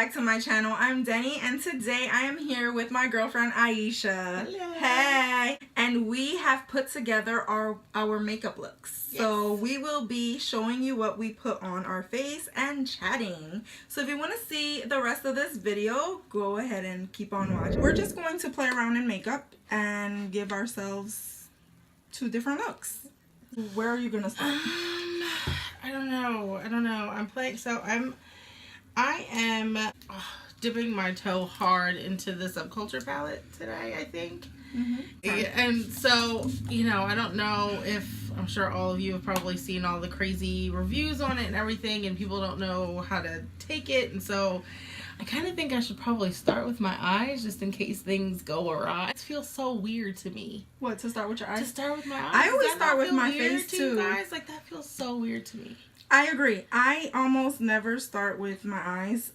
back to my channel. I'm Denny, and today I am here with my girlfriend Aisha. Hello. Hey! And we have put together our makeup looks. Yes. So we will be showing you what we put on our face and chatting. So if you want to see the rest of this video, go ahead and keep on watching. We're just going to play around in makeup and give ourselves two different looks. Where are you gonna start? I don't know. I am dipping my toe hard into the Subculture palette today, I think. Yeah, and so, I don't know if, I'm sure all of you have probably seen all the crazy reviews on it and everything, and people don't know how to take it, and so I kind of think I should probably start with my eyes just in case things go awry. It feels so weird to me. What, to start with your eyes? To start with my eyes. I always start with my face too. Guys? Like, that feels so weird to me. I agree. I almost never start with my eyes.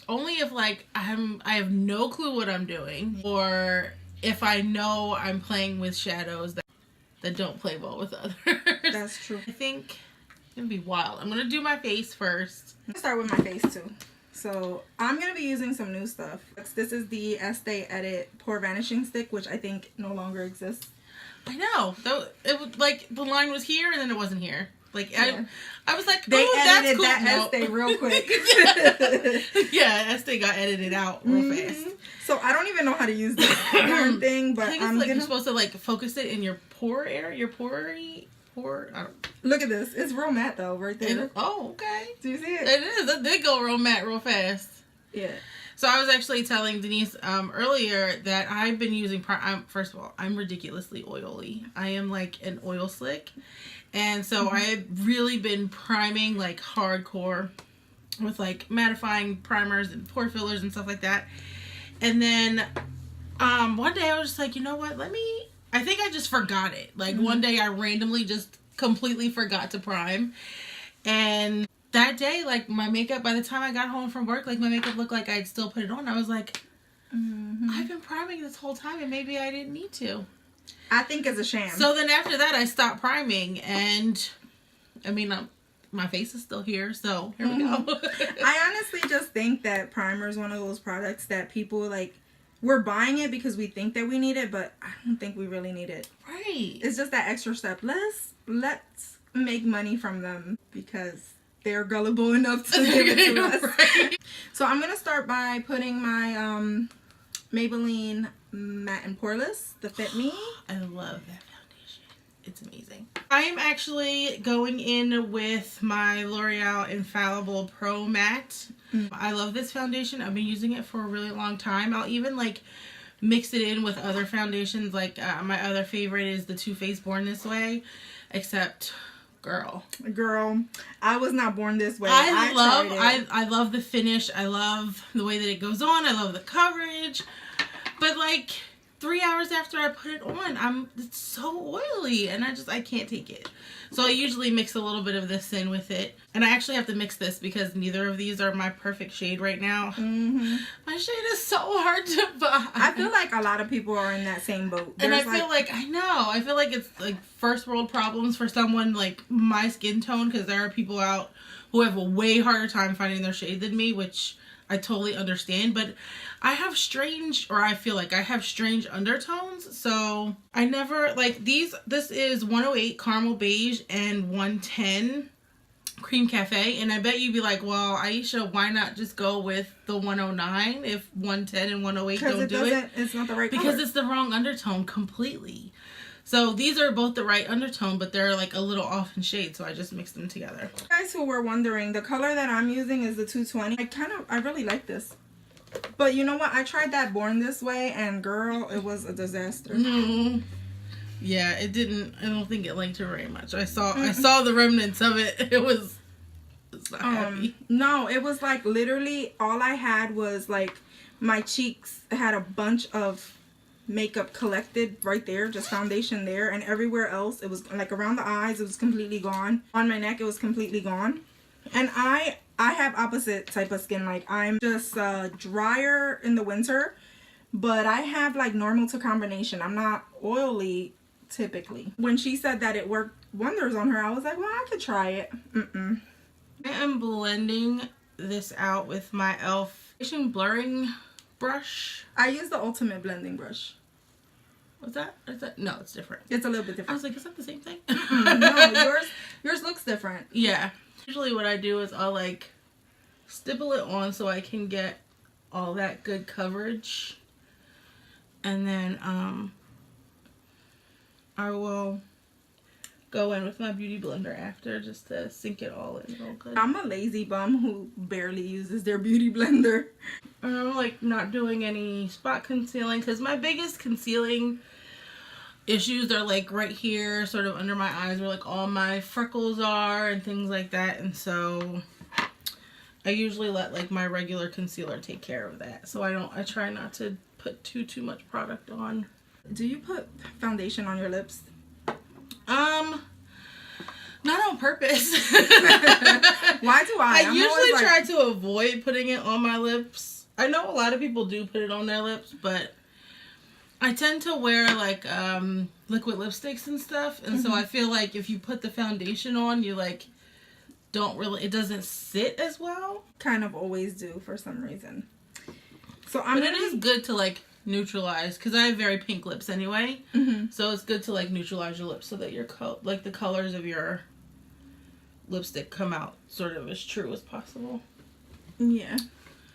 Only if, like, I have no clue what I'm doing, or if I know I'm playing with shadows that don't play well with others. That's true. I think it's gonna be wild. I'm gonna do my face first. I'm gonna start with my face too. So I'm gonna be using some new stuff. This is the Estee Edit Pore Vanishing Stick, which I think no longer exists. I know. It was like the line was here and then it wasn't here. Like, yeah. I was like, they edited that's cool. that Estee real quick. Yeah, Estee got edited out real fast. So I don't even know how to use this darn thing, but I think it's you're supposed to like focus it in your pore area, your pore. I don't... Look at this. It's real matte though, right there. Oh, okay. Do you see it? It is. It did go real matte real fast. Yeah. So I was actually telling Denise earlier that I've been using first of all, I'm ridiculously oily. I am like an oil slick. And so I have really been priming like hardcore with like mattifying primers and pore fillers and stuff like that. And then one day I was just like, you know what? I think I just forgot it. Like one day I randomly just completely forgot to prime. And that day, like my makeup, by the time I got home from work, like my makeup looked like I'd still put it on. I was like, I've been priming this whole time and maybe I didn't need to. I think it's a sham. So then after that, I stopped priming, and I mean, my face is still here, so here we go. I honestly just think that primer is one of those products that people like, we're buying it because we think that we need it, but I don't think we really need it. Right. It's just that extra step. Let's make money from them because they're gullible enough to give it to us. Right. So I'm going to start by putting my Maybelline Matte and Poreless, the Fit Me. I love that foundation. It's amazing. I am actually going in with my L'Oreal Infallible Pro Matte. I love this foundation. I've been using it for a really long time. I'll even like mix it in with other foundations. Like my other favorite is the Too Faced Born This Way, except girl, I was not born this way. I love the finish. I love the way that it goes on. I love the coverage. But like 3 hours after I put it on, it's so oily and I can't take it. So I usually mix a little bit of this in with it. And I actually have to mix this because neither of these are my perfect shade right now. My shade is so hard to buy. I feel like a lot of people are in that same boat. And I feel like it's like first world problems for someone like my skin tone, because there are people out who have a way harder time finding their shade than me, which I totally understand, but I feel like I have strange undertones, so I never, like, this is 108 Caramel Beige and 110 Cream Cafe, and I bet you'd be like, well, Aisha, why not just go with the 109 if 110 and 108 don't do it? It's not the right color. Because it's the wrong undertone completely. So these are both the right undertone, but they're like a little off in shade, so I just mixed them together. Guys who were wondering, the color that I'm using is the 220. I really like this. But you know what? I tried that Born This Way, and girl, it was a disaster. Yeah, I don't think it liked her very much. I saw the remnants of it. It's not happy. No, it was like literally all I had was like my cheeks had a bunch of makeup collected right there, just foundation there, and everywhere else it was like around the eyes it was completely gone. On my neck it was completely gone. And I have opposite type of skin. Like I'm just drier in the winter, but I have like normal to combination. I'm not oily typically. When she said that it worked wonders on her, I was like, well, I could try it. I am blending this out with my e.l.f. Blurring brush. I use the Ultimate Blending Brush. What's that? Is that? No, it's different. It's a little bit I different. was like, is that the same thing? No, yours looks different. Yeah. Usually what I do is I'll like stipple it on so I can get all that good coverage. And then I will go in with my beauty blender after just to sink it all in real good. I'm a lazy bum who barely uses their beauty blender. And I'm like not doing any spot concealing because my biggest concealing issues are like right here, sort of under my eyes where like all my freckles are and things like that. And so I usually let like my regular concealer take care of that. So I try not to put too much product on. Do you put foundation on your lips? Not on purpose. Why do I? I usually try to avoid putting it on my lips. I know a lot of people do put it on their lips, but I tend to wear like liquid lipsticks and stuff, and so I feel like if you put the foundation on, you like it doesn't sit as well. Kind of always do for some reason. So it is good to like neutralize because I have very pink lips anyway, so it's good to like neutralize your lips so that your like the colors of your lipstick come out sort of as true as possible. Yeah.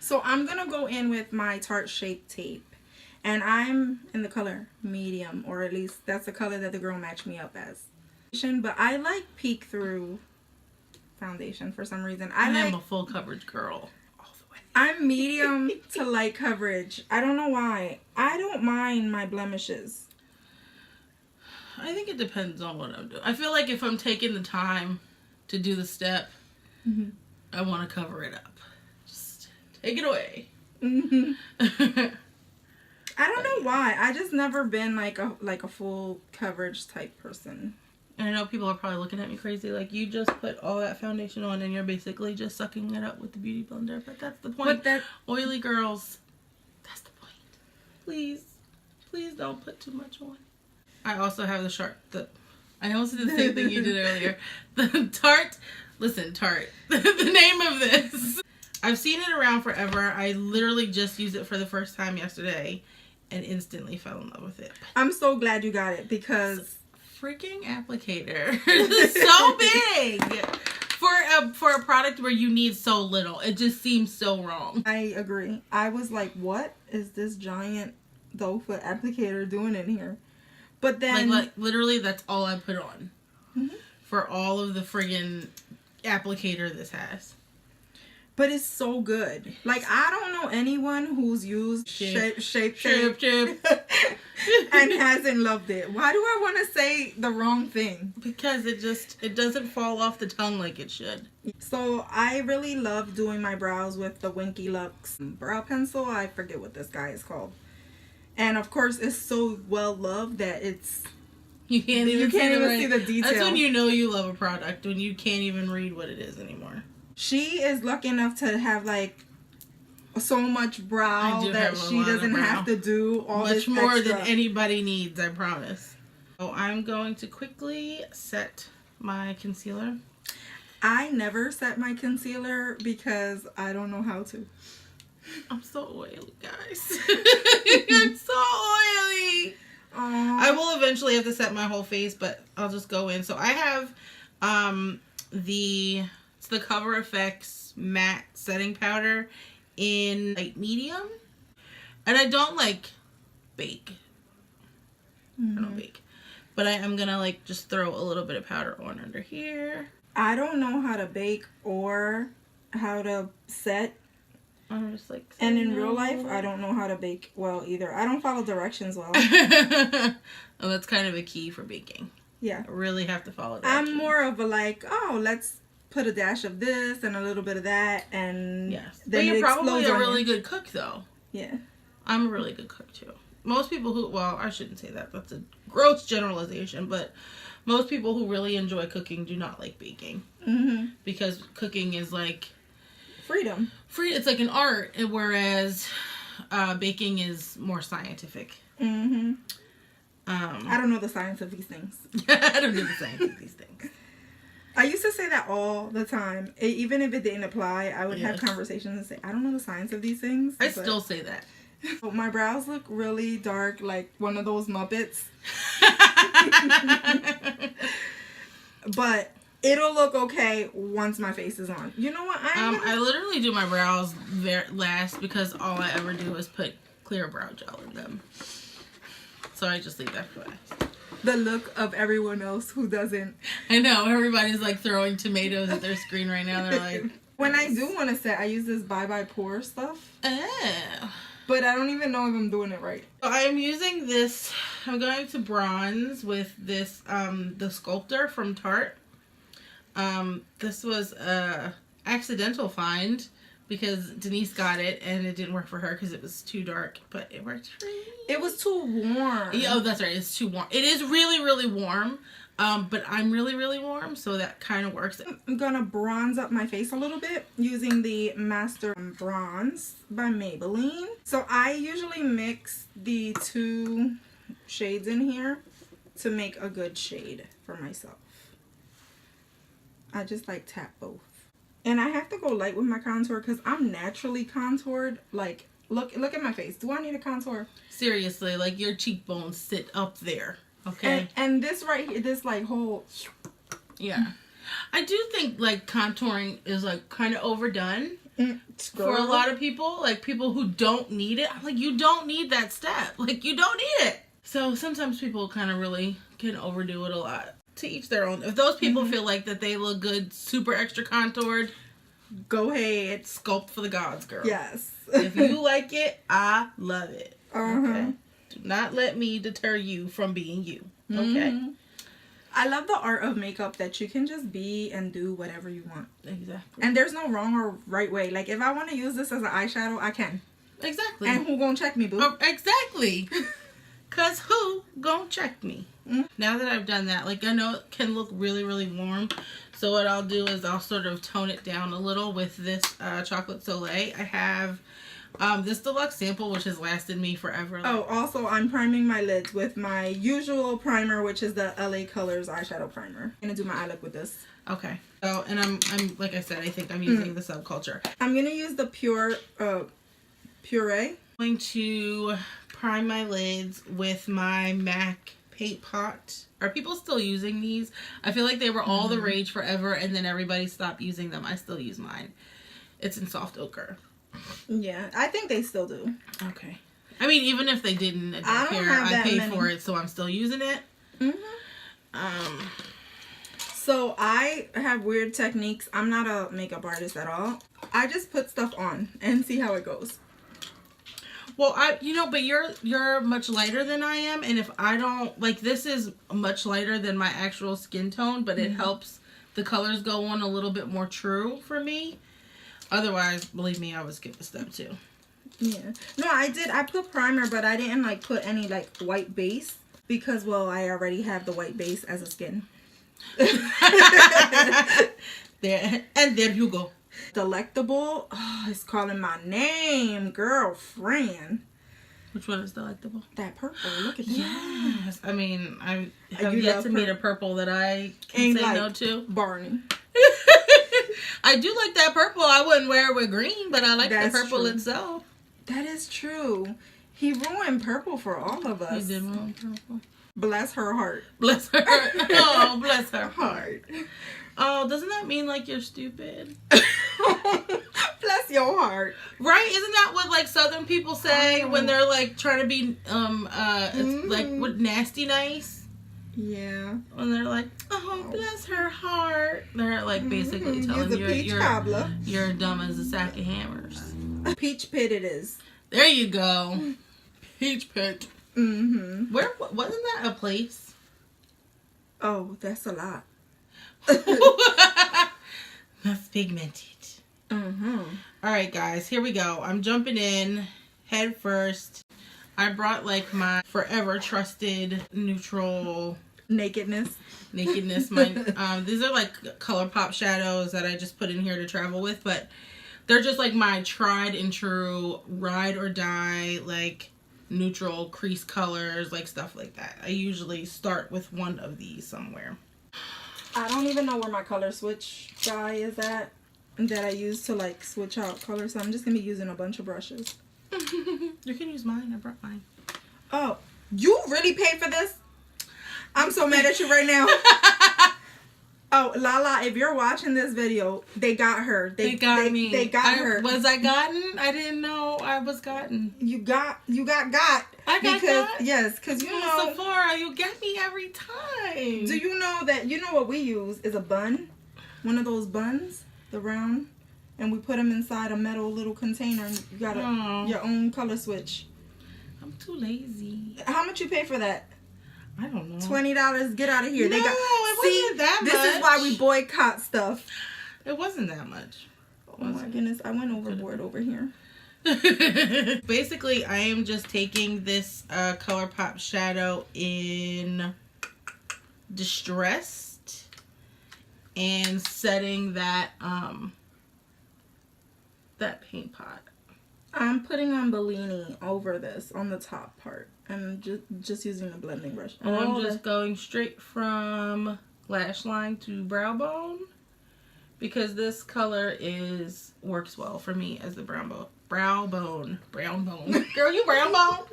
So I'm gonna go in with my Tarte Shape Tape, and I'm in the color medium, or at least that's the color that the girl matched me up as. But I like peek through foundation for some reason. I am a full coverage girl all the way. I'm medium to light coverage. I don't know why. I don't mind my blemishes. I think it depends on what I'm doing. I feel like if I'm taking the time to do the step, I want to cover it up. Just take it away. I don't know why. I just never been like a full coverage type person. And I know people are probably looking at me crazy, like you just put all that foundation on and you're basically just sucking it up with the beauty blender. But that's the point. Oily girls, that's the point. Please don't put too much on. I also have I almost did the same thing you did earlier. The Tarte. The name of this. I've seen it around forever. I literally just used it for the first time yesterday and instantly fell in love with it. I'm so glad you got it because freaking applicator is so big for a product where you need so little. It just seems so wrong. I agree. I was like, what is this giant doe foot applicator doing in here? But then like literally that's all I put on for all of the friggin' applicator this has. But it's so good. Like, I don't know anyone who's used Shape Tape and hasn't loved it. Why do I want to say the wrong thing? Because it doesn't fall off the tongue like it should. So I really love doing my brows with the Winky Lux brow pencil. I forget what this guy is called. And of course, it's so well loved that you can't even see the detail. That's when you know you love a product, when you can't even read what it is anymore. She is lucky enough to have like so much brow that she doesn't have to do all this much more extra than anybody needs, I promise. So I'm going to quickly set my concealer. I never set my concealer because I don't know how to. I'm so oily, guys. I'm so oily. I will eventually have to set my whole face, but I'll just go in. So I have the Cover FX matte setting powder in light medium, and I don't like bake. I don't bake, but I am gonna like just throw a little bit of powder on under here. I don't know how to bake or how to set. I'm just like, and in real life, I don't know how to bake well either. I don't follow directions well. Oh, that's kind of a key for baking. Yeah, I really have to follow directions. I'm more of a like, oh, let's put a dash of this and a little bit of that, and yes. then but you're probably a really good cook, though. Yeah, I'm a really good cook too. Most people who, well, I shouldn't say that. That's a gross generalization, but most people who really enjoy cooking do not like baking because cooking is like freedom. It's like an art, whereas baking is more scientific. I don't know the science of these things. I don't know the science of these things. I used to say that all the time. Even if it didn't apply, I would have conversations and say, I don't know the science of these things. I still say that. My brows look really dark, like one of those Muppets. But it'll look okay once my face is on. You know what? I literally do my brows last because all I ever do is put clear brow gel in them. So I just leave that for last. The look of everyone else who doesn't. I know, everybody's like throwing tomatoes at their screen right now. They're like... When I do want to set, I use this Bye Bye Pore stuff. Oh. But I don't even know if I'm doing it right. So I'm using this, I'm going to bronze with this, the Sculptor from Tarte. This was a accidental find because Denise got it and it didn't work for her because it was too dark, but it worked for me. It was too warm. Yeah, oh, that's right. It's too warm. It is really, really warm. But I'm really, really warm, so that kind of works. I'm gonna bronze up my face a little bit using the Master Bronze by Maybelline. So I usually mix the two shades in here to make a good shade for myself. I just like tap both. And I have to go light with my contour because I'm naturally contoured. Like, look at my face. Do I need a contour? Seriously, like your cheekbones sit up there. Okay. And this right here, this like whole... Yeah. I do think like contouring is like kind of overdone for a lot of people. Like people who don't need it. I'm like, you don't need that step. Like you don't need it. So sometimes people kind of really can overdo it a lot. To each their own. If those people feel like that they look good, super extra contoured, go ahead. Sculpt for the gods, girl. Yes. If you like it, I love it. Okay. Do not let me deter you from being you. Okay. I love the art of makeup that you can just be and do whatever you want. Exactly. And there's no wrong or right way. Like if I want to use this as an eyeshadow, I can. Exactly. And who gonna check me, boo? Exactly. Cause who gonna check me? Now that I've done that, like I know it can look really, really warm. So what I'll do is I'll sort of tone it down a little with this Chocolate Soleil. I have this deluxe sample, which has lasted me forever. Oh, also I'm priming my lids with my usual primer, which is the LA Colors eyeshadow primer. I'm gonna do my eye look with this. Okay. So, and I'm like I said, I think I'm using the Subculture. I'm gonna use the Puree. I'm going to prime my lids with my MAC Paint Pot. Are people still using these? I feel like they were all the rage forever, and then everybody stopped using them. I still use mine. It's in soft ochre. Yeah, I think they still do. Okay. I mean, even if they didn't, I don't care. I paid for it, so I'm still using it. So I have weird techniques. I'm not a makeup artist at all. I just put stuff on and see how it goes. Well, but you're much lighter than I am, and if I don't, like, this is much lighter than my actual skin tone, but it helps the colors go on a little bit more true for me. Otherwise, believe me, I would skip a step too. Yeah. No, I did. I put primer, but I didn't, like, put any, like, white base because, well, I already have the white base as a skin. There you go. Delectable. Oh, it's calling my name, girlfriend. Which one is delectable? That purple. Look at that. Yes. I mean, I have yet to meet a purple that I can say no to. Barney. I do like that purple. I wouldn't wear it with green, but I like the purple itself. That is true. He ruined purple for all of us. He did ruin purple. Bless her heart. Bless her. Oh, bless her heart. Oh, doesn't that mean like you're stupid? Bless your heart. Right? Isn't that what like Southern people say when they're like trying to be it's like what nasty nice? Yeah. When they're like, oh, bless her heart. They're like basically telling you you're dumb as a sack of hammers. Peach Pit it is. There you go. Peach Pit. Where wasn't that a place? Oh, that's a lot. That's pigmented. Alright guys, here we go. I'm jumping in head first. I brought like my forever trusted neutral nakedness. These are like ColourPop shadows that I just put in here to travel with, but they're just like my tried and true ride or die like neutral crease colors, like stuff like that. I usually start with one of these somewhere. I don't even know where my color switch guy is at that I use to like switch out colors. So I'm just gonna be using a bunch of brushes. You can use mine. I brought mine. Oh, you really paid for this? I'm so mad at you right now. Oh, Lala, if you're watching this video, they got her. They got me. They got her. Was I gotten? I didn't know I was gotten. You got. I got got? Yes, because you know. Sephora, you get me every time. Do you know that, you know what we use is a bun? One of those buns, the round. And we put them inside a metal little container. And you got your own color switch. I'm too lazy. How much you pay for that? I don't know. $20. Get out of here. No, it wasn't that much. This is why we boycott stuff. It wasn't that much. Oh my goodness, I went overboard over here. Basically, I am just taking this ColourPop shadow in Distressed and setting that that paint pot. I'm putting on Bellini over this on the top part. I'm just using the blending brush. And I'm just going straight from lash line to brow bone because this color works well for me as the brown bone. Brown bone. Girl, you brown bone?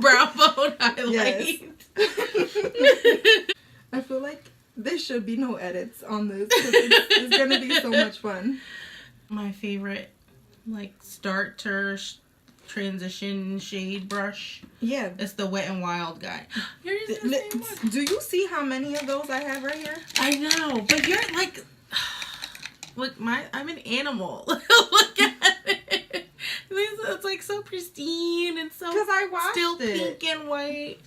Brown bone highlight. Yes. I feel like there should be no edits on this because it's going to be so much fun. My favorite like starter transition shade brush. Yeah. It's the Wet n Wild guy. You're using the same one. Do you see how many of those I have right here? I know, but you're like, look, I'm an animal. Look at it. It's like so pristine and so still pink and white.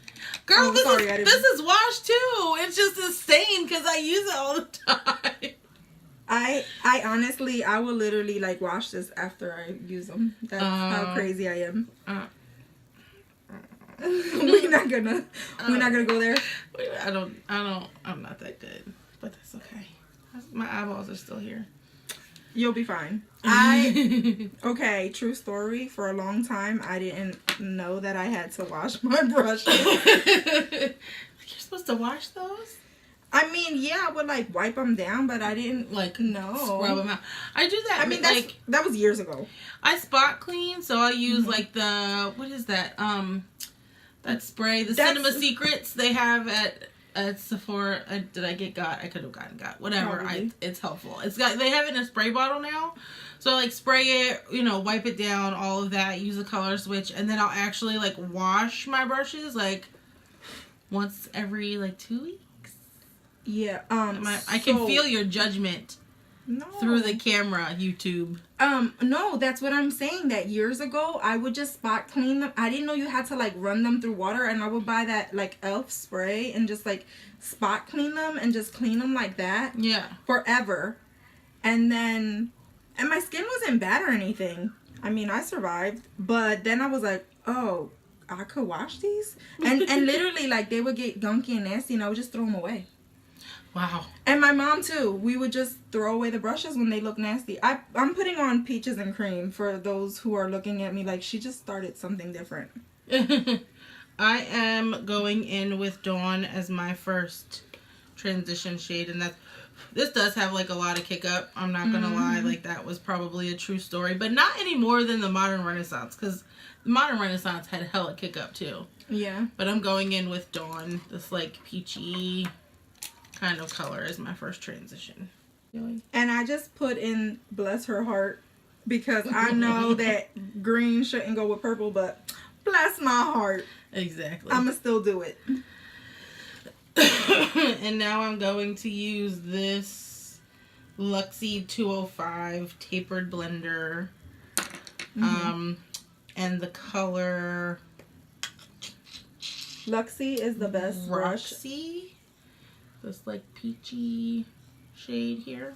Girl, this is washed too. It's just a stain because I use it all the time. I honestly, I will literally like wash this after I use them. That's how crazy I am. We're not gonna go there. I'm not that good, but that's okay. My eyeballs are still here. You'll be fine. Okay, true story. For a long time, I didn't know that I had to wash my brushes. You're supposed to wash those? I mean, yeah, I would like wipe them down, but I didn't scrub them out. I do that. I mean, that was years ago. I spot clean, so I use like the what is that? That spray, the Cinema Secrets they have at Sephora. I could have gotten got whatever. It's helpful. They have it in a spray bottle now, so like spray it, wipe it down, all of that. Use a color switch, and then I'll actually like wash my brushes like once every like 2 weeks. Yeah. I can feel your judgment through the camera, YouTube. No, that's what I'm saying. That years ago, I would just spot clean them. I didn't know you had to like run them through water, and I would buy that like elf spray and just like spot clean them and just clean them like that. Yeah. Forever. And my skin wasn't bad or anything. I mean, I survived, but then I was like, oh, I could wash these, and literally like they would get gunky and nasty, and I would just throw them away. Wow. And my mom too. We would just throw away the brushes when they look nasty. I'm putting on peaches and cream for those who are looking at me like she just started something different. I am going in with Dawn as my first transition shade, and this does have like a lot of kick up. I'm not gonna lie, like that was probably a true story, but not any more than the Modern Renaissance, because the Modern Renaissance had hella kick up too. Yeah. But I'm going in with Dawn, this like peachy kind of color is my first transition. And I just put in Bless Her Heart because I know that green shouldn't go with purple, but bless my heart. Exactly. I'ma still do it. And now I'm going to use this Luxie 205 tapered blender. And the color Luxie is the best brush. Roxy. This like peachy shade here.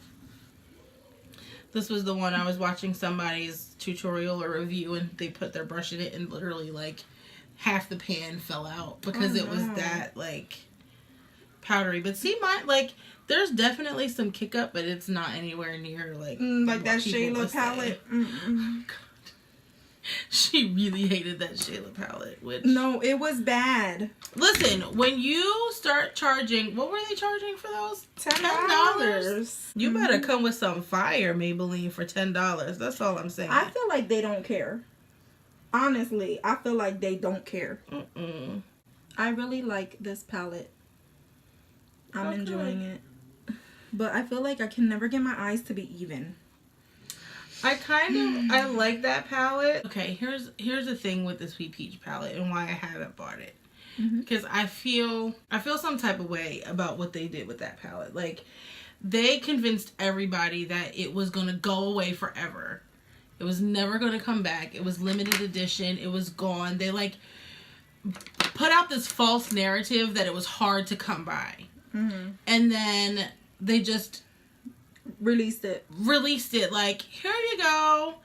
This was the one I was watching somebody's tutorial or review, and they put their brush in it and literally like half the pan fell out because it was that like powdery. But see, there's definitely some kick up, but it's not anywhere near like that Shayla palette. She really hated that Shayla palette, which... No, it was bad. Listen, when you start charging... What were they charging for those? $10. You better come with some fire, Maybelline, for $10. That's all I'm saying. I feel like they don't care. Honestly, I feel like they don't care. I really like this palette. I'm enjoying it. But I feel like I can never get my eyes to be even. I like that palette. Okay, here's the thing with the Sweet Peach palette and why I haven't bought it. Because I feel some type of way about what they did with that palette. Like, they convinced everybody that it was going to go away forever. It was never going to come back. It was limited edition. It was gone. They, like, put out this false narrative that it was hard to come by. And then they just... released it like, here you go.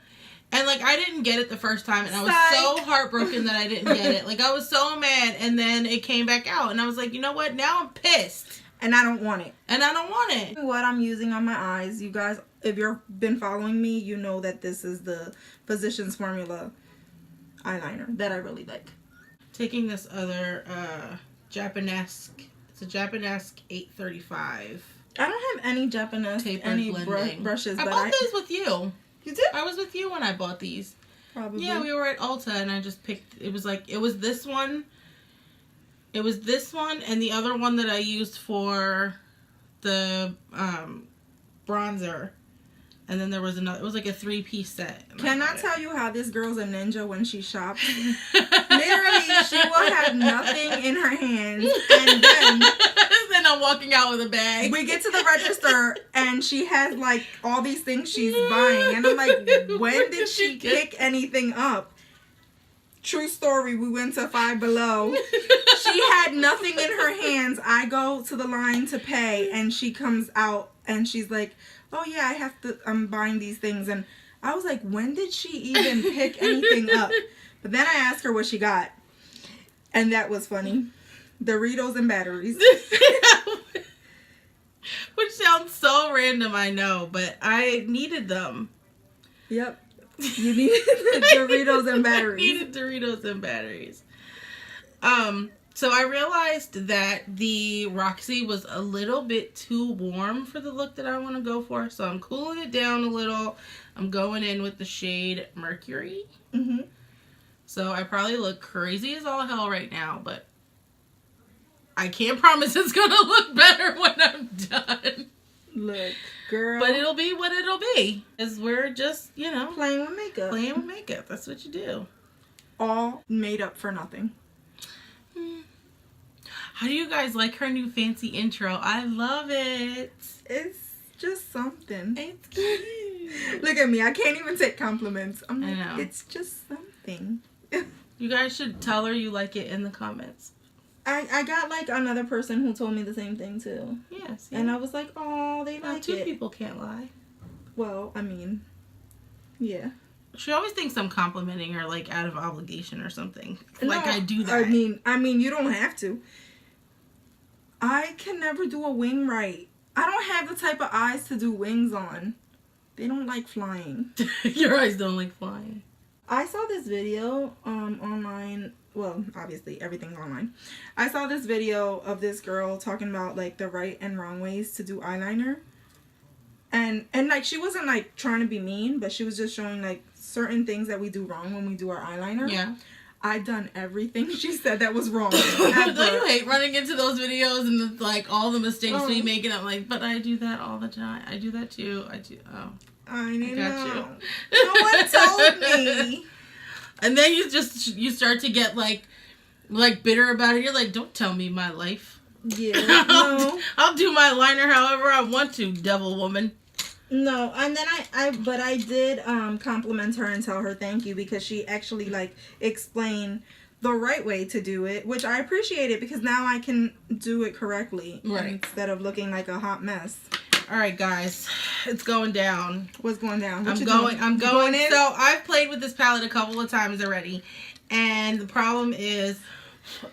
And like, I didn't get it the first time, and I was so heartbroken that I didn't get it. Like, I was so mad, and then it came back out, and I was like, you know what, now I'm pissed and I don't want it. What What I'm using on my eyes, you guys, if you've been following me, you know that this is the Physicians Formula eyeliner that I really like. Taking this other Japanesque, it's a Japanesque 835. I don't have any Japanese brushes. I bought these with you. You did? I was with you when I bought these. Probably. Yeah, we were at Ulta, and I just picked. It was this one. It was this one, and the other one that I used for the bronzer. And then there was another. It was like a 3-piece set. Can I tell you how this girl's a ninja when she shops? Literally, she will have nothing in her hands, and then I'm walking out with a bag. We get to the register, and she has like all these things she's buying, and I'm like, when did she pick anything up? True story. We went to Five Below. She had nothing in her hands. I go to the line to pay, and she comes out, and she's like, oh yeah, I'm buying these things. And I was like, when did she even pick anything up? But then I asked her what she got. And that was funny. Doritos and batteries. Which sounds so random, I know, but I needed them. Yep. You needed Doritos and batteries. I needed Doritos and batteries. So I realized that the Roxy was a little bit too warm for the look that I want to go for. So I'm cooling it down a little. I'm going in with the shade Mercury. So I probably look crazy as all hell right now, but I can't promise it's going to look better when I'm done. Look, girl. But it'll be what it'll be. Because we're just, you know. Playing with makeup. Playing with makeup. That's what you do. All made up for nothing. How do you guys like her new fancy intro? I love it. It's just something. It's cute. Look at me. I can't even take compliments. I'm like, I know. It's just something. You guys should tell her you like it in the comments. I got like another person who told me the same thing too. Yes. And I was like, oh, they like two it. People can't lie. Well, I mean, yeah. She always thinks I'm complimenting her like out of obligation or something. Like No, I do that. I mean, you don't have to. I can never do a wing right. I don't have the type of eyes to do wings on. They don't like flying. Your eyes don't like flying. I saw this video online. Well, obviously everything's online. I saw this video of this girl talking about like the right and wrong ways to do eyeliner. And like she wasn't like trying to be mean, but she was just showing like certain things that we do wrong when we do our eyeliner. Yeah. I done everything she said that was wrong. Don't you hate running into those videos and like all the mistakes we make? And I'm like, but I do that all the time. I do that too. I do. Oh, I didn't know. You. No one told me. And then you start to get like bitter about it. You're like, don't tell me my life. Yeah. No. I'll do my liner however I want to, devil woman. No, and then I did compliment her and tell her thank you because she actually like explained the right way to do it, which I appreciated because now I can do it correctly instead of looking like a hot mess. All right, guys, it's going down. What's going down? I'm going in. So I've played with this palette a couple of times already, and the problem is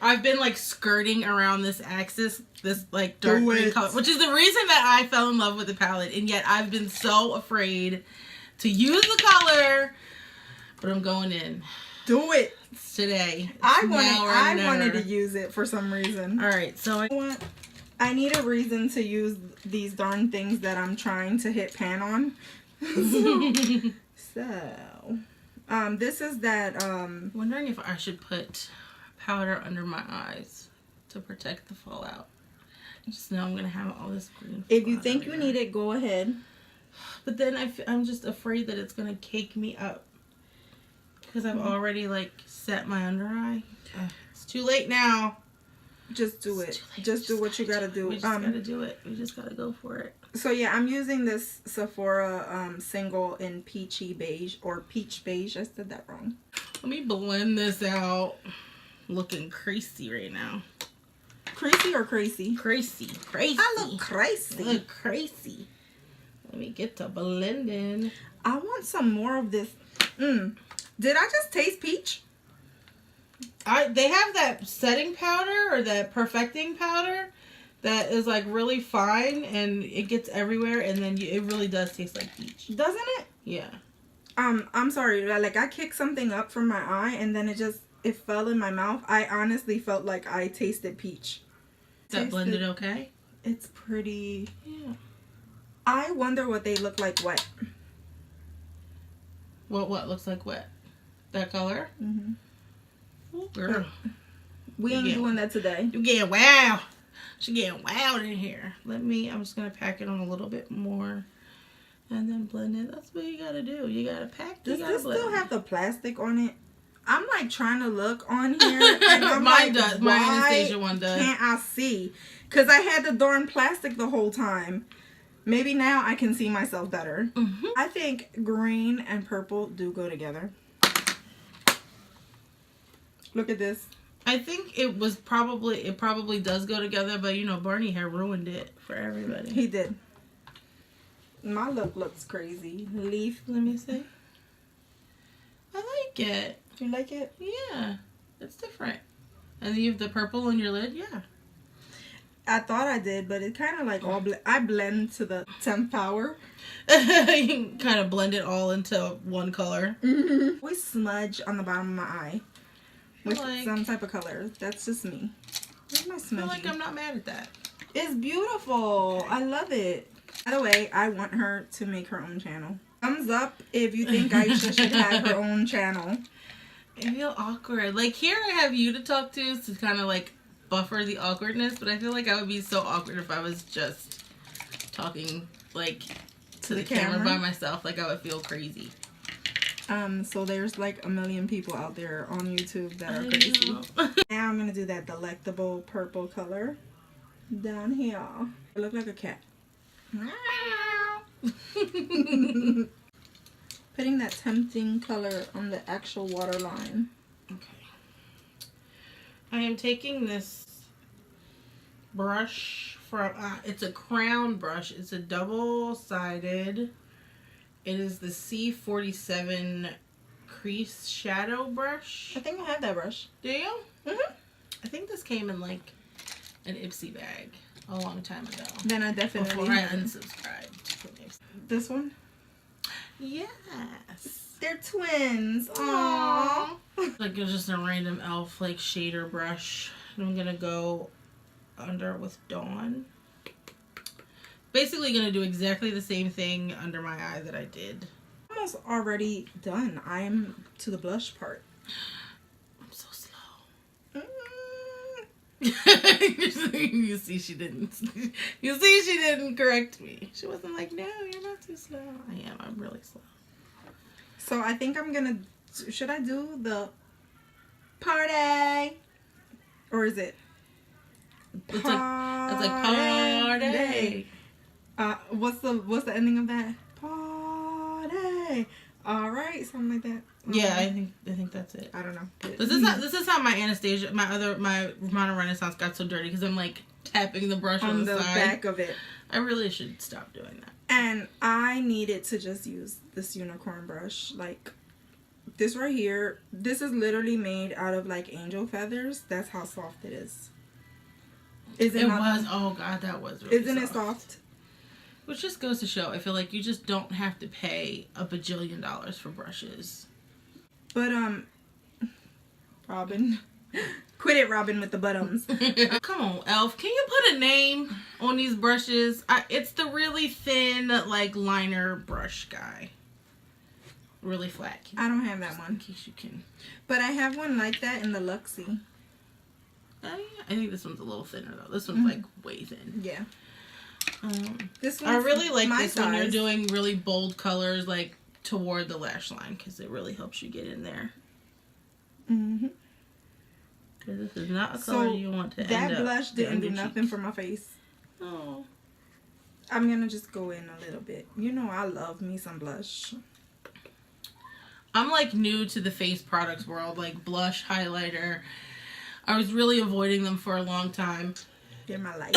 I've been like skirting around this axis, this like dark green color, which is the reason that I fell in love with the palette, and yet I've been so afraid to use the color But I'm going in. Do it. It's today. It's I now or wanted never. to use it for some reason. All right, so I need a reason to use these darn things that I'm trying to hit pan on. So, this is that, wondering if I should put powder under my eyes to protect the fallout. Just know I'm going to have all this green. If you think you need it, go ahead. But then I'm just afraid that it's going to cake me up. Because I've already, like, set my under eye. It's too late now. Just do it. Just do what you gotta do. We just gotta do it. We just gotta go for it. So yeah, I'm using this Sephora single in peachy beige or peach beige. I said that wrong. Let me blend this out. Looking crazy right now. Crazy or crazy? Crazy. Crazy. I look crazy. I look crazy. Let me get to blending. I want some more of this. Did I just taste peach? They have that setting powder or that perfecting powder that is like really fine and it gets everywhere, and then it really does taste like peach. Doesn't it? Yeah. I'm sorry. Like I kicked something up from my eye and then it fell in my mouth. I honestly felt like I tasted peach. Is that blended okay? It's pretty. Yeah. I wonder what they look like wet. What looks like wet? That color? Mm-hmm. Ooh, girl. We ain't doing that today. You getting wow. She getting wowed in here. I'm just going to pack it on a little bit more. And then blend it. That's what you got to do. You got to pack. Does this still have the plastic on it? I'm like trying to look on here. And I'm Mine like, does. My Anastasia one does. Can't I see? Because I had the darn plastic the whole time. Maybe now I can see myself better. Mm-hmm. I think green and purple do go together. Look at this. I think it probably does go together, but you know, Barney had ruined it for everybody. He did. My look looks crazy. Leaf. Let me see. I like it. You like it? Yeah. It's different. And you have the purple on your lid? Yeah. I thought I did, but it kind of like I blend to the 10th power. You can kind of blend it all into one color. Mm-hmm. We smudge on the bottom of my eye with like, some type of color. That's just me. Where's my smudgy? I feel like I'm not mad at that. It's beautiful. Okay. I love it. By the way, I want her to make her own channel. Thumbs up if you think Aisha should have her own channel. I feel awkward. Like here I have you to talk to kind of like buffer the awkwardness, but I feel like I would be so awkward if I was just talking like to the camera by myself. Like I would feel crazy. So there's like a million people out there on YouTube that are crazy. Now I'm gonna do that delectable purple color down here. I look like a cat. Putting that tempting color on the actual waterline. Okay. I am taking this brush from, it's a crown brush. It's a double-sided. It is the C47 crease shadow brush. I think I have that brush. Do you? Mm-hmm. I think this came in like an Ipsy bag a long time ago. Then I definitely. Before I unsubscribed from Ipsy. This one? Yes. They're twins. Aww. Like it's just a random elf like shader brush. And I'm gonna go under with Dawn. Basically gonna do exactly the same thing under my eye that I did. Almost already done. I'm to the blush part. I'm so slow. Mm. You see she didn't. You see she didn't correct me. She wasn't like, no, you're not too slow. I am. I'm really slow. So I think I'm gonna. Should I do the party, or is it? It's like party. What's the ending of that? Party. All right, something like that. Yeah, I think that's it. I don't know. This is how my Anastasia, my Romana Renaissance got so dirty because I'm like tapping the brush on the side. Back of it. I really should stop doing that. And I needed to just use this unicorn brush, like this right here. This is literally made out of like angel feathers. That's how soft it is. Oh god, that was really Isn't it soft? Which just goes to show, I feel like you just don't have to pay $1 bajillion for brushes. But Robin. Quit it, Robin, with the buttons. Come on, Elf. Can you put a name on these brushes? It's the really thin, like, liner brush guy. Really flat. I don't have that one. In case you can. But I have one like that in the Luxie. I think this one's a little thinner, though. This one's, like, way thin. Yeah. This one, I really like this when you're doing really bold colors, like, toward the lash line, because it really helps you get in there. Mm-hmm. Because this is not a color you want to end up. That blush didn't do nothing for my face. Oh. I'm going to just go in a little bit. You know I love me some blush. I'm, like, new to the face products world, like blush, highlighter. I was really avoiding them for a long time. They're my life.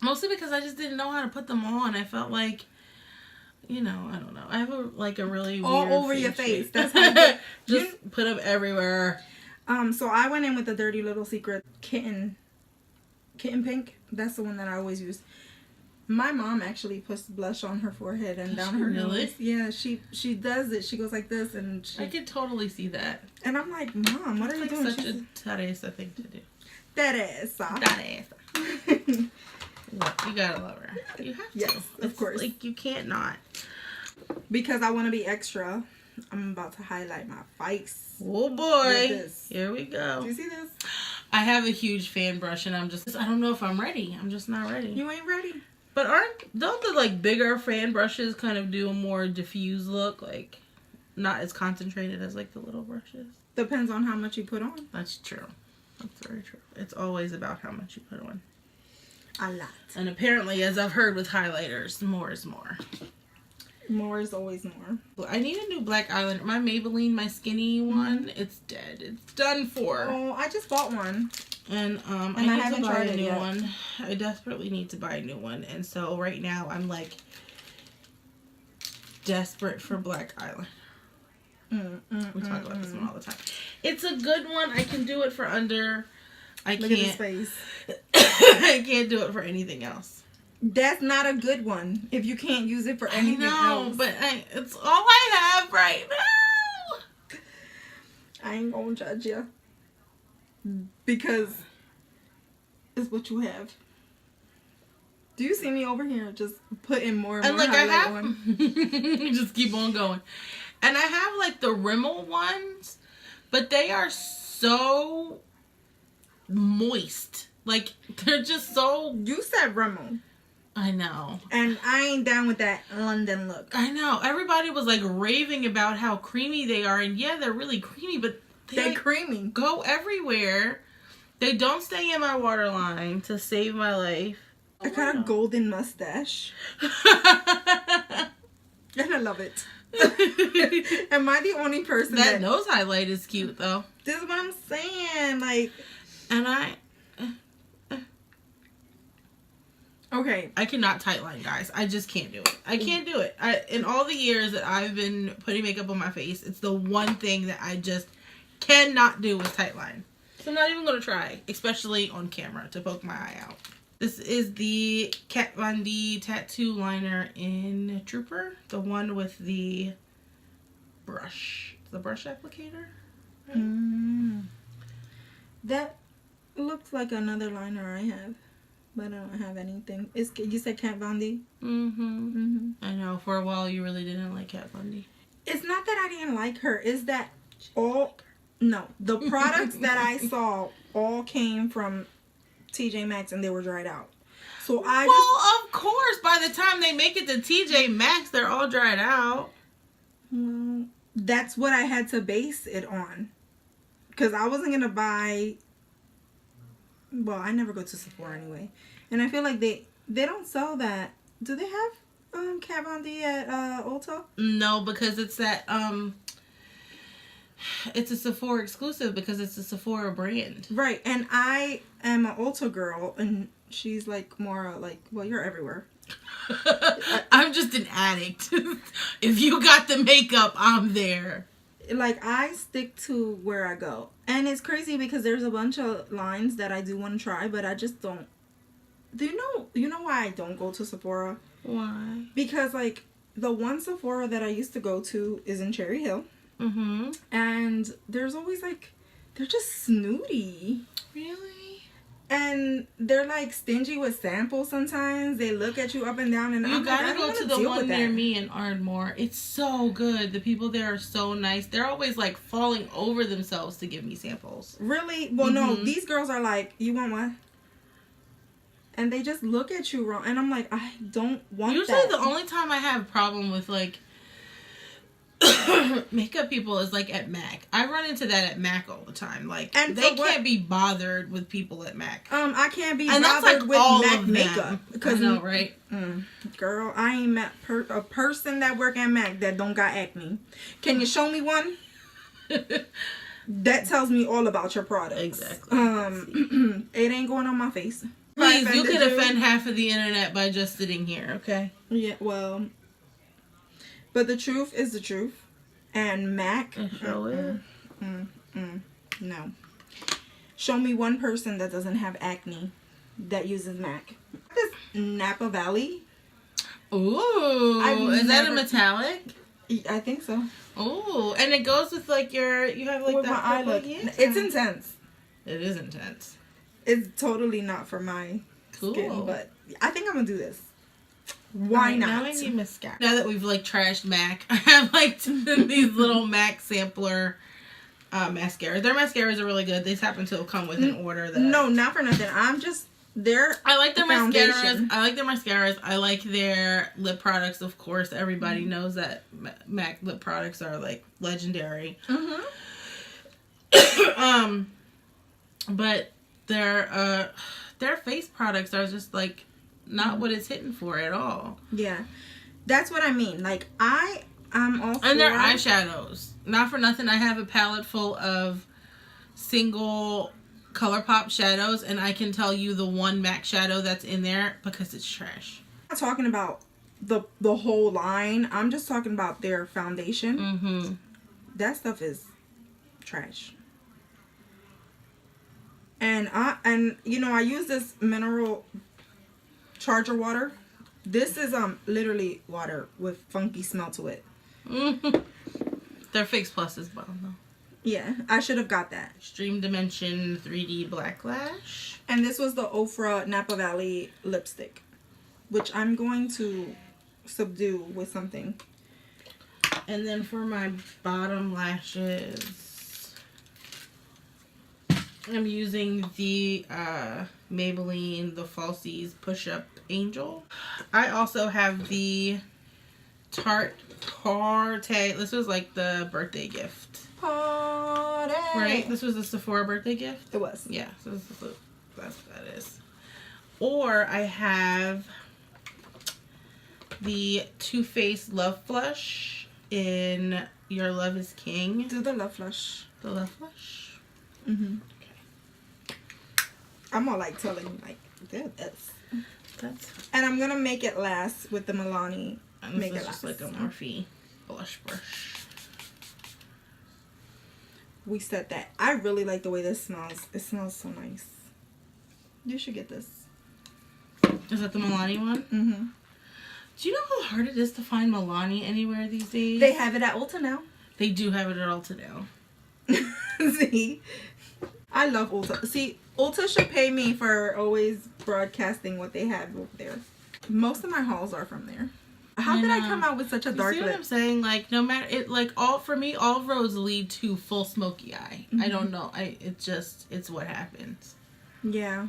Mostly because I just didn't know how to put them on. I felt like, you know, I don't know. I have a really all weird over your face. shape. That's how just put them everywhere. So I went in with the Dirty Little Secret kitten pink. That's the one that I always use. My mom actually puts blush on her forehead and down her nose. Yeah, she does it. She goes like this, and I could totally see that. And I'm like, Mom, what are you doing? Such a Teresa thing to do. Teresa. You gotta love her. You have to. Yes, of course. Like, you can't not. Because I want to be extra, I'm about to highlight my face. Oh boy. Here we go. Do you see this? I have a huge fan brush, and I don't know if I'm ready. I'm just not ready. You ain't ready. But don't the, like, bigger fan brushes kind of do a more diffused look? Like, not as concentrated as, like, the little brushes? Depends on how much you put on. That's true. That's very true. It's always about how much you put on. A lot. And apparently, as I've heard with highlighters, more is more. More is always more. I need a new black eyeliner. My Maybelline, my skinny one, it's dead. It's done for. Oh, I just bought one. And I need to buy a new one. I desperately need to buy a new one. And so right now I'm like desperate for black eyeliner. We talk about this one all the time. It's a good one. I can do it for under. Look at his face. I can't do it for anything else. That's not a good one if you can't use it for anything else. But it's all I have right now. I ain't gonna judge you. Because it's what you have. Do you see me over here just putting more and more highlight on? Just keep on going. And I have like the Rimmel ones, but they are so moist. Like, they're just so... You said Rimmel. I know. And I ain't down with that London look. I know. Everybody was like raving about how creamy they are. And yeah, they're really creamy, but they're like, creamy. Go everywhere. They don't stay in my waterline to save my life. I got a golden mustache. And I love it. Am I the only person that nose highlight is cute though? This is what I'm saying. Like, and okay. I cannot tightline, guys. I just can't do it. I can't do it. In all the years that I've been putting makeup on my face, it's the one thing that I just cannot do is tightline. So I'm not even going to try, especially on camera, to poke my eye out. This is the Kat Von D tattoo liner in Trooper. The one with the brush. The brush applicator. Right? That looks like another liner I have. But I don't have anything. You said Kat Von D? I know. For a while, you really didn't like Kat Von D. It's not that I didn't like her. It's that the products that I saw all came from TJ Maxx and they were dried out. So of course, by the time they make it to TJ Maxx, they're all dried out. Well, that's what I had to base it on. Because I wasn't going to buy... Well, I never go to Sephora anyway. And I feel like they don't sell that. Do they have Kat Von D at Ulta? No, because it's that... It's a Sephora exclusive because it's a Sephora brand. Right. And I am an Ulta girl. And she's like more like... Well, you're everywhere. I'm just an addict. If you got the makeup, I'm there. Like, I stick to where I go. And it's crazy because there's a bunch of lines that I do want to try, but I just don't. Do you know why I don't go to Sephora? Why? Because, like, the one Sephora that I used to go to is in Cherry Hill. And there's always like, they're just snooty. Really? And they're like stingy with samples sometimes. They look at you up and down, and You gotta like, go to the one near me in Ardmore. It's so good. The people there are so nice. They're always like falling over themselves to give me samples. Really? Well, no, these girls are like, you want one? And they just look at you wrong. And I'm like, I don't want Usually that. the only time I have a problem with like makeup people is like at MAC. I run into that at MAC all the time. Like, and they can't be bothered with people at MAC. I can't be and bothered that's like with all MAC of makeup. Because, I know, right? Girl, I ain't met a person that work at MAC that don't got acne. Can you show me one? That tells me all about your products. Exactly. It ain't going on my face. Please, you could offend half of the internet by just sitting here, okay? Yeah, well, but the truth is the truth. And MAC, no. Show me one person that doesn't have acne that uses MAC. This Napa Valley. Ooh, is that a metallic? I think so. Ooh, and it goes with like you have like with that my eye look. It's intense. It is intense. It's totally not for my skin, but I think I'm gonna do this. Why not? Now I need mascara. Now that we've like trashed MAC, I have like these little MAC sampler mascaras. Their mascaras are really good. These happen to come with an order. That no, not for nothing. I like their mascaras. I like their mascaras. I like their lip products. Of course, everybody knows that MAC lip products are like legendary. But their face products are just like not what it's hitting for at all. Yeah, that's what I mean. Like I'm all for, and their eyeshadows. Not for nothing, I have a palette full of single ColourPop shadows, and I can tell you the one MAC shadow that's in there because it's trash. I'm not talking about the whole line. I'm just talking about their foundation. That stuff is trash. And you know, I use this mineral charger water. This is literally water with funky smell to it. Their Fix Plus is bomb though. Yeah, I should have got that. Extreme Dimension 3D Black Lash. And this was the Ofra Napa Valley lipstick, which I'm going to subdue with something. And then for my bottom lashes, I'm using the Maybelline The Falsies Push Up Angel. I also have the Tarte. This was like the birthday gift. Party. Right? This was a Sephora birthday gift? It was. Yeah, so that's what that is. Or I have the Too Faced Love Flush in Your Love is King. Do the Love Flush. The Love Flush? Okay. I'm all like telling you, like, do this. And I'm going to make it last with the Milani. Make it last. Like a Morphe blush brush. We said that. I really like the way this smells. It smells so nice. You should get this. Is that the Milani one? Do you know how hard it is to find Milani anywhere these days? They have it at Ulta now. They do have it at Ulta now. See? I love Ulta. See, Ulta should pay me for always broadcasting what they have over there. Most of my hauls are from there. How did I come out with such a dark lip? See what I'm saying? Like, no matter it, like for me, all roads lead to full smoky eye. I don't know. It's what happens. Yeah.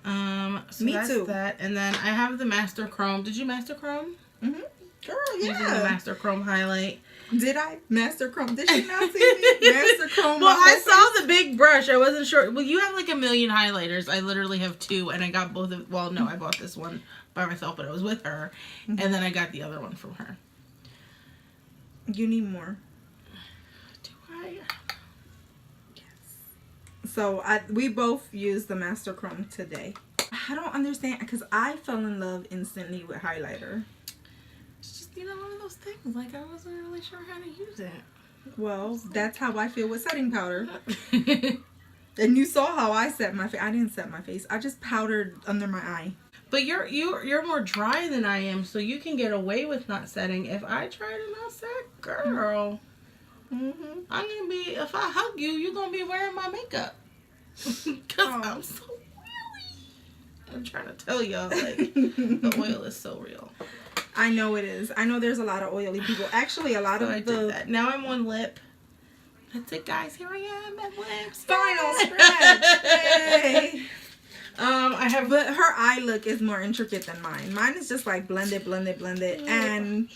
So me that's too. That, and then I have the Master Chrome. Did you Master Chrome? Girl, yeah. Using the Master Chrome highlight. Did I? Master Chrome. Did she not see me? Master Chrome. Well, I saw the big brush. I wasn't sure. Well, you have like a million highlighters. I literally have two, and I got both of. Well, no, I bought this one by myself, but I was with her, and then I got the other one from her. You need more. Do I? Yes. So we both used the Master Chrome today. I don't understand because I fell in love instantly with highlighter. It's just, you know, one of those things. Like, I wasn't really sure how to use it. Well, that's how I feel with setting powder. And you saw how I set my face. I didn't set my face. I just powdered under my eye. But you're more dry than I am, so you can get away with not setting. If I try to not set, girl. I'm gonna be, if I hug you, you're gonna be wearing my makeup. Cause I'm so oily. I'm trying to tell y'all, like, the oil is so real. I know it is. I know there's a lot of oily people. Actually, a lot of I did that. Now I'm on lip. That's it, guys. Here I am at lips. Final scratch. Yay. I have, but her eye look is more intricate than mine. Mine is just like blended, and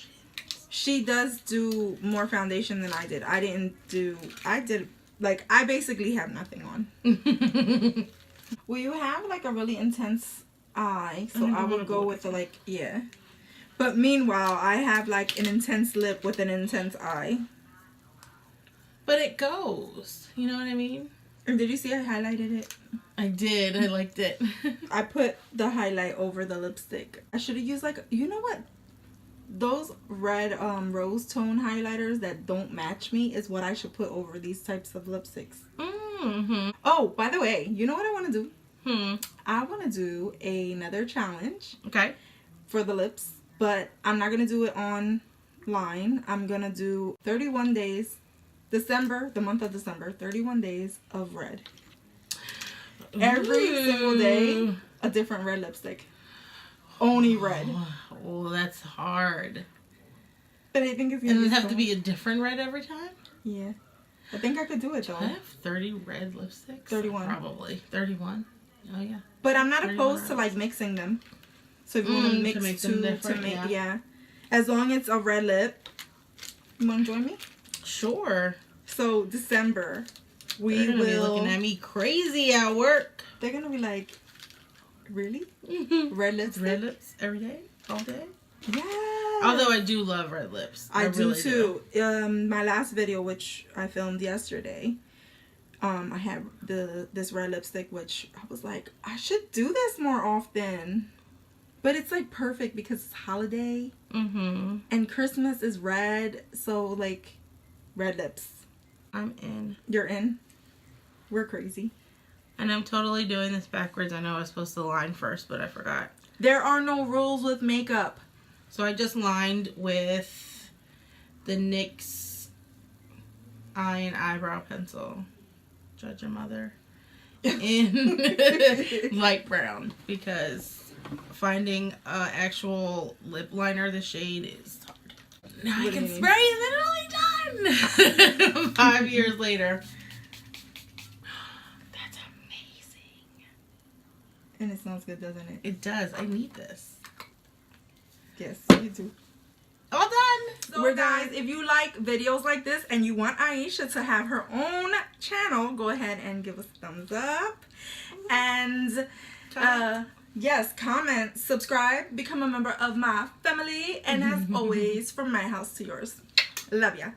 she does do more foundation than I did. I did like, I basically have nothing on. Well, you have like a really intense eye, so I would go with the like, yeah. But meanwhile, I have like an intense lip with an intense eye. But it goes. You know what I mean? And did you see I highlighted it? I did. I liked it. I put the highlight over the lipstick. I should have used like, you know what? Those red rose tone highlighters that don't match me is what I should put over these types of lipsticks. Mm-hmm. Oh, by the way, you know what I want to do? Hmm. I want to do another challenge. Okay. For the lips, but I'm not going to do it online. I'm going to do 31 days, December, the month of December, 31 days of red. Every single day, a different red lipstick. Only red. Oh, that's hard. But I think it's going to be... Does it have to be a different red every time? Yeah. I think I could do it, though. I have 30 red lipsticks? 31. Probably. 31. Oh, yeah. But I'm not opposed to, like, mixing them. So if you want to mix two to make, yeah. As long as it's a red lip. You want to join me? Sure. So, December, They're gonna be looking at me crazy at work. They're going to be like, really? Red lips? Red lips every day? All day? Yeah. Although I do love red lips. I do really too. My last video, which I filmed yesterday, I had this red lipstick, which I was like, I should do this more often. But it's like perfect because it's holiday. Mm-hmm. And Christmas is red. So like, red lips. I'm in. You're in? We're crazy. And I'm totally doing this backwards. I know I was supposed to line first, but I forgot. There are no rules with makeup. So I just lined with the NYX eye and eyebrow pencil. Judge your mother. In light brown. Because finding an actual lip liner the shade is hard. Now I can spray literally done. 5 years later. That's amazing. And it smells good, doesn't it? It does. I need this. Yes, you do. All done. So we're guys, if you like videos like this and you want Aisha to have her own channel, go ahead and give us a thumbs up. And yes, comment, subscribe, become a member of my family. And as always, from my house to yours. Love ya.